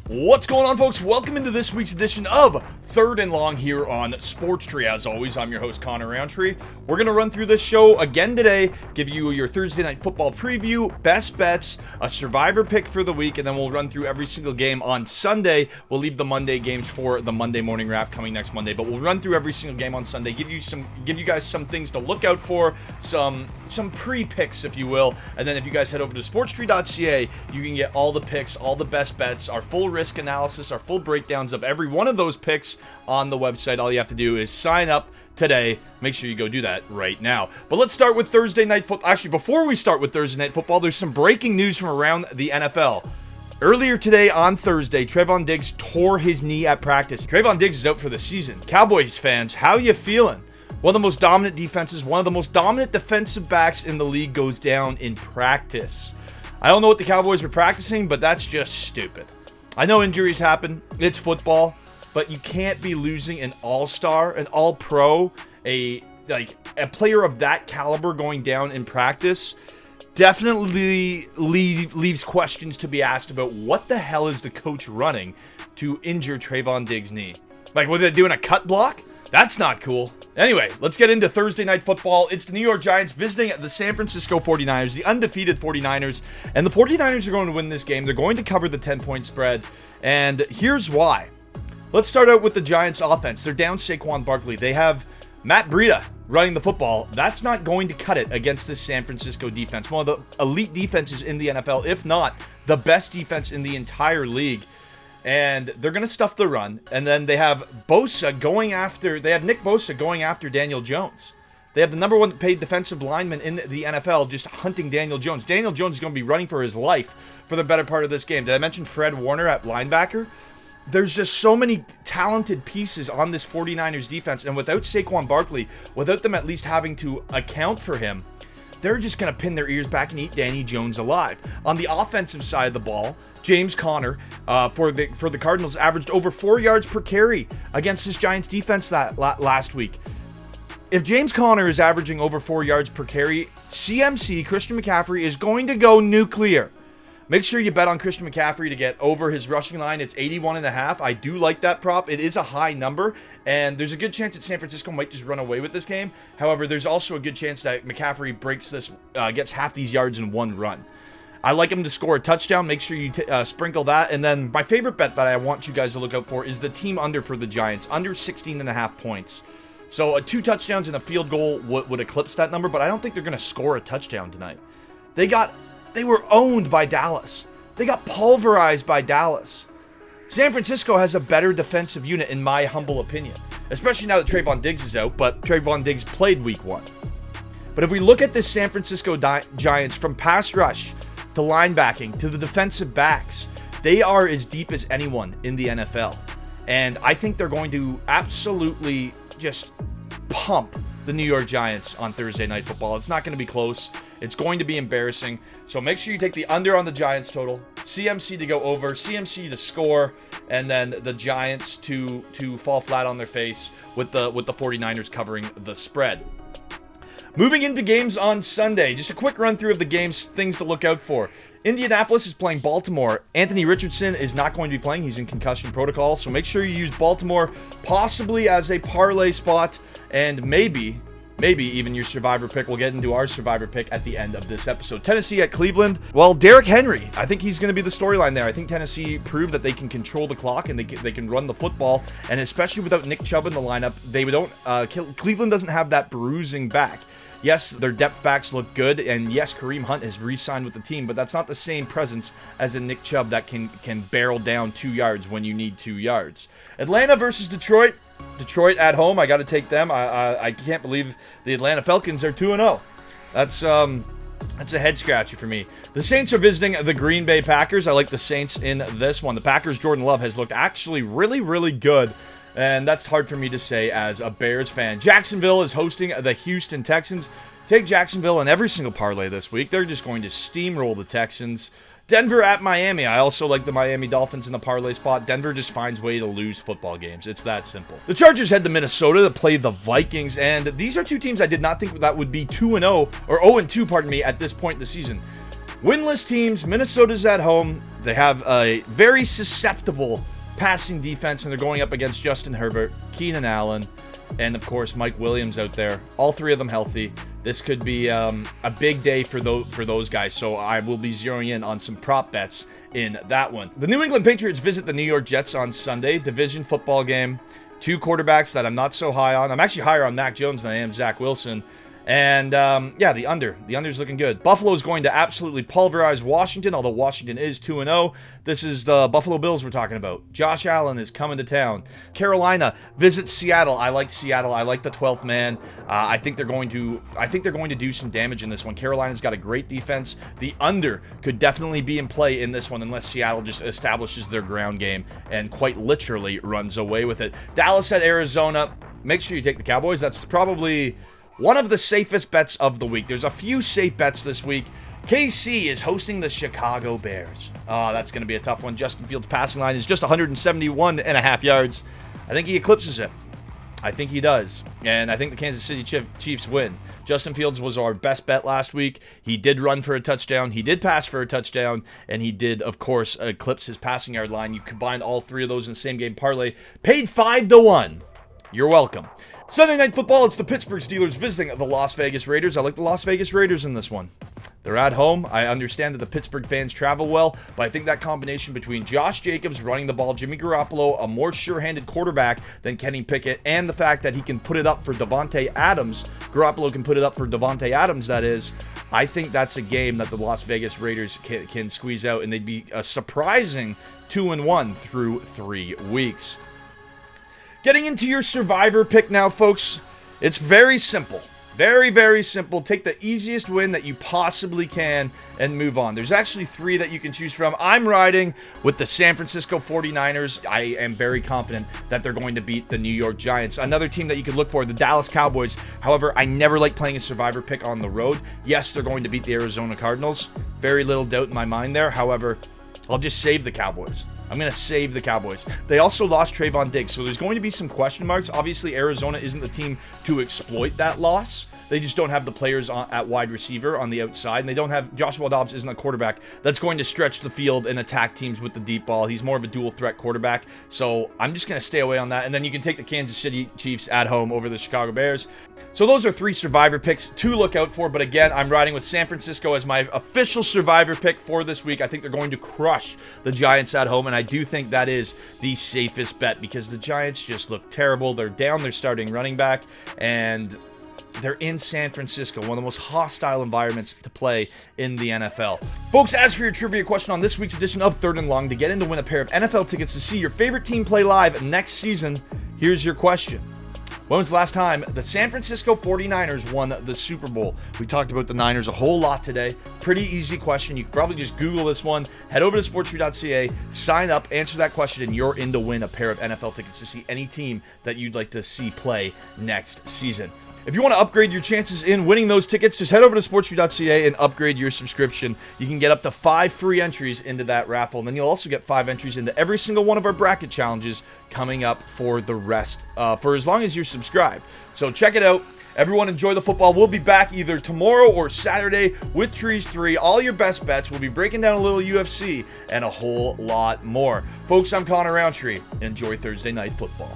What's going on, folks? Welcome into this week's edition of Third and Long here on Sports Tree. As always, I'm your host, Connor Roundtree. We're going to run through this show again today, give you your Thursday Night Football preview, best bets, a survivor pick for the week, and then we'll run through every single game on Sunday. We'll leave the Monday games for the Monday morning wrap coming next Monday, but we'll run through every single game on Sunday, give you guys some things to look out for, some pre-picks, if you will, and then if you guys head over to sportstree.ca, you can get all the picks, all the best bets, our full risk analysis, our full breakdowns of every one of those picks on the website. All you have to do is sign up today. Make sure you go do that right now. But let's start with Thursday Night Football. Actually, before we start with Thursday Night Football, there's some breaking news from around the NFL. Earlier today on Thursday, Trevon Diggs tore his knee at practice. Trevon Diggs is out for the season. Cowboys fans, how you feeling? One of the most dominant defenses, one of the most dominant defensive backs in the league goes down in practice. I don't know what the Cowboys were practicing, but that's just stupid. I know injuries happen. It's football. But you can't be losing an all-star, an all-pro, a player of that caliber going down in practice. Definitely leaves questions to be asked about what the hell is the coach running to injure Trevon Diggs' knee. Like, was they doing a cut block? That's not cool. Anyway, let's get into Thursday Night Football. It's the New York Giants visiting the San Francisco 49ers, the undefeated 49ers. And the 49ers are going to win this game. They're going to cover the 10-point spread. And here's why. Let's start out with the Giants offense. They're down Saquon Barkley. They have Matt Breida running the football. That's not going to cut it against this San Francisco defense. One of the elite defenses in the NFL, if not the best defense in the entire league. And they're going to stuff the run. And then they have Nick Bosa going after Daniel Jones. They have the number one paid defensive lineman in the NFL just hunting Daniel Jones. Daniel Jones is going to be running for his life for the better part of this game. Did I mention Fred Warner at linebacker? There's just so many talented pieces on this 49ers defense, and without Saquon Barkley, without them at least having to account for him, they're just going to pin their ears back and eat Danny Jones alive. On the offensive side of the ball, James Conner for the Cardinals averaged over 4 yards per carry against this Giants defense last week. If James Conner is averaging over 4 yards per carry, CMC, Christian McCaffrey, is going to go nuclear. Make sure you bet on Christian McCaffrey to get over his rushing line. It's 81.5. I do like that prop. It is a high number, and there's a good chance that San Francisco might just run away with this game. However, there's also a good chance that McCaffrey gets half these yards in one run. I like him to score a touchdown. Make sure you sprinkle that. And then my favorite bet that I want you guys to look out for is the team under for the Giants, under 16.5 points. So 2 touchdowns and a field goal would eclipse that number, but I don't think they're going to score a touchdown tonight. They were owned by Dallas. They got pulverized by Dallas. San Francisco has a better defensive unit, in my humble opinion. Especially now that Trevon Diggs is out, but Trevon Diggs played week 1. But if we look at this San Francisco Giants, from pass rush to linebacking to the defensive backs, they are as deep as anyone in the NFL. And I think they're going to absolutely just pump the New York Giants on Thursday Night Football. It's not going to be close. It's going to be embarrassing. So make sure you take the under on the Giants total, CMC to go over, CMC to score, and then the Giants to fall flat on their face with the 49ers covering the spread. Moving into games on Sunday, just a quick run through of the games, things to look out for. Indianapolis is playing Baltimore. Anthony Richardson is not going to be playing. He's in concussion protocol, so make sure you use Baltimore possibly as a parlay spot, and maybe even your survivor pick. We'll get into our survivor pick at the end of this episode. Tennessee at Cleveland. Well, Derrick Henry, I think he's going to be the storyline there. I think Tennessee proved that they can control the clock and they can run the football, and especially without Nick Chubb in the lineup, Cleveland doesn't have that bruising back. Yes, their depth backs look good, and yes, Kareem Hunt has re-signed with the team, but that's not the same presence as a Nick Chubb that can barrel down 2 yards when you need 2 yards. Atlanta versus Detroit. Detroit at home, I got to take them. I can't believe the Atlanta Falcons are 2-0. That's a head scratcher for me. The Saints are visiting the Green Bay Packers. I like the Saints in this one. The Packers' Jordan Love has looked actually really, really good, and that's hard for me to say as a Bears fan. Jacksonville is hosting the Houston Texans. Take Jacksonville in every single parlay this week. They're just going to steamroll the Texans. Denver at Miami. I also like the Miami Dolphins in the parlay spot. Denver just finds a way to lose football games. It's that simple. The Chargers head to Minnesota to play the Vikings, and these are two teams I did not think that would be 2-0, or 0-2, pardon me, at this point in the season. Winless teams, Minnesota's at home. They have a very susceptible passing defense, and they're going up against Justin Herbert, Keenan Allen, and of course Mike Williams out there. All three of them healthy. This could be a big day for those guys, so I will be zeroing in on some prop bets in that one. The New England Patriots visit the New York Jets on Sunday. Division football game. Two quarterbacks that I'm not so high on. I'm actually higher on Mac Jones than I am Zach Wilson. And, yeah, the under's looking good. Buffalo's going to absolutely pulverize Washington, although Washington is 2-0. This is the Buffalo Bills we're talking about. Josh Allen is coming to town. Carolina visits Seattle. I like Seattle. I like the 12th man. I think they're going to do some damage in this one. Carolina's got a great defense. The under could definitely be in play in this one unless Seattle just establishes their ground game and quite literally runs away with it. Dallas at Arizona. Make sure you take the Cowboys. That's probably one of the safest bets of the week. There's a few safe bets this week. KC is hosting the Chicago Bears. Oh, that's going to be a tough one. Justin Fields' passing line is just 171.5 yards. I think he eclipses it. I think he does. And I think the Kansas City Chiefs win. Justin Fields was our best bet last week. He did run for a touchdown. He did pass for a touchdown. And he did, of course, eclipse his passing yard line. You combined all three of those in the same game parlay. Paid 5-1. You're welcome. Sunday Night Football, it's the Pittsburgh Steelers visiting the Las Vegas Raiders. I like the Las Vegas Raiders in this one. They're at home. I understand that the Pittsburgh fans travel well, but I think that combination between Josh Jacobs running the ball, Jimmy Garoppolo, a more sure-handed quarterback than Kenny Pickett, and the fact that he can put it up for Davante Adams, Garoppolo can put it up for Davante Adams, that is, I think that's a game that the Las Vegas Raiders can squeeze out, and they'd be a surprising 2-1 through 3 weeks. Getting into your survivor pick now, folks. It's very simple. Very, very simple. Take the easiest win that you possibly can and move on. There's actually 3 that you can choose from. I'm riding with the San Francisco 49ers. I am very confident that they're going to beat the New York Giants. Another team that you could look for, the Dallas Cowboys. However, I never like playing a survivor pick on the road. Yes, they're going to beat the Arizona Cardinals. Very little doubt in my mind there. However, I'll just save the Cowboys. I'm going to save the Cowboys. They also lost Trevon Diggs, so there's going to be some question marks. Obviously, Arizona isn't the team to exploit that loss. They just don't have the players at wide receiver on the outside, and they don't have Joshua Dobbs isn't a quarterback that's going to stretch the field and attack teams with the deep ball. He's more of a dual threat quarterback, so I'm just going to stay away on that. And then you can take the Kansas City Chiefs at home over the Chicago Bears. So those are 3 survivor picks to look out for, but again, I'm riding with San Francisco as my official survivor pick for this week. I think they're going to crush the Giants at home, and I do think that is the safest bet because the Giants just look terrible. They're down their starting running back, and they're in San Francisco, one of the most hostile environments to play in the NFL. Folks, as for your trivia question on this week's edition of Third and Long, to get in to win a pair of NFL tickets to see your favorite team play live next season, here's your question. When was the last time the San Francisco 49ers won the Super Bowl? We talked about the Niners a whole lot today. Pretty easy question. You can probably just Google this one. Head over to sportstree.ca, sign up, answer that question, and you're in to win a pair of NFL tickets to see any team that you'd like to see play next season. If you want to upgrade your chances in winning those tickets, just head over to sportstree.ca and upgrade your subscription. You can get up to 5 free entries into that raffle, and then you'll also get 5 entries into every single one of our bracket challenges coming up for the rest, for as long as you're subscribed. So check it out. Everyone enjoy the football. We'll be back either tomorrow or Saturday with Trees 3. All your best bets. We'll be breaking down a little UFC and a whole lot more. Folks, I'm Connor Roundtree. Enjoy Thursday Night Football.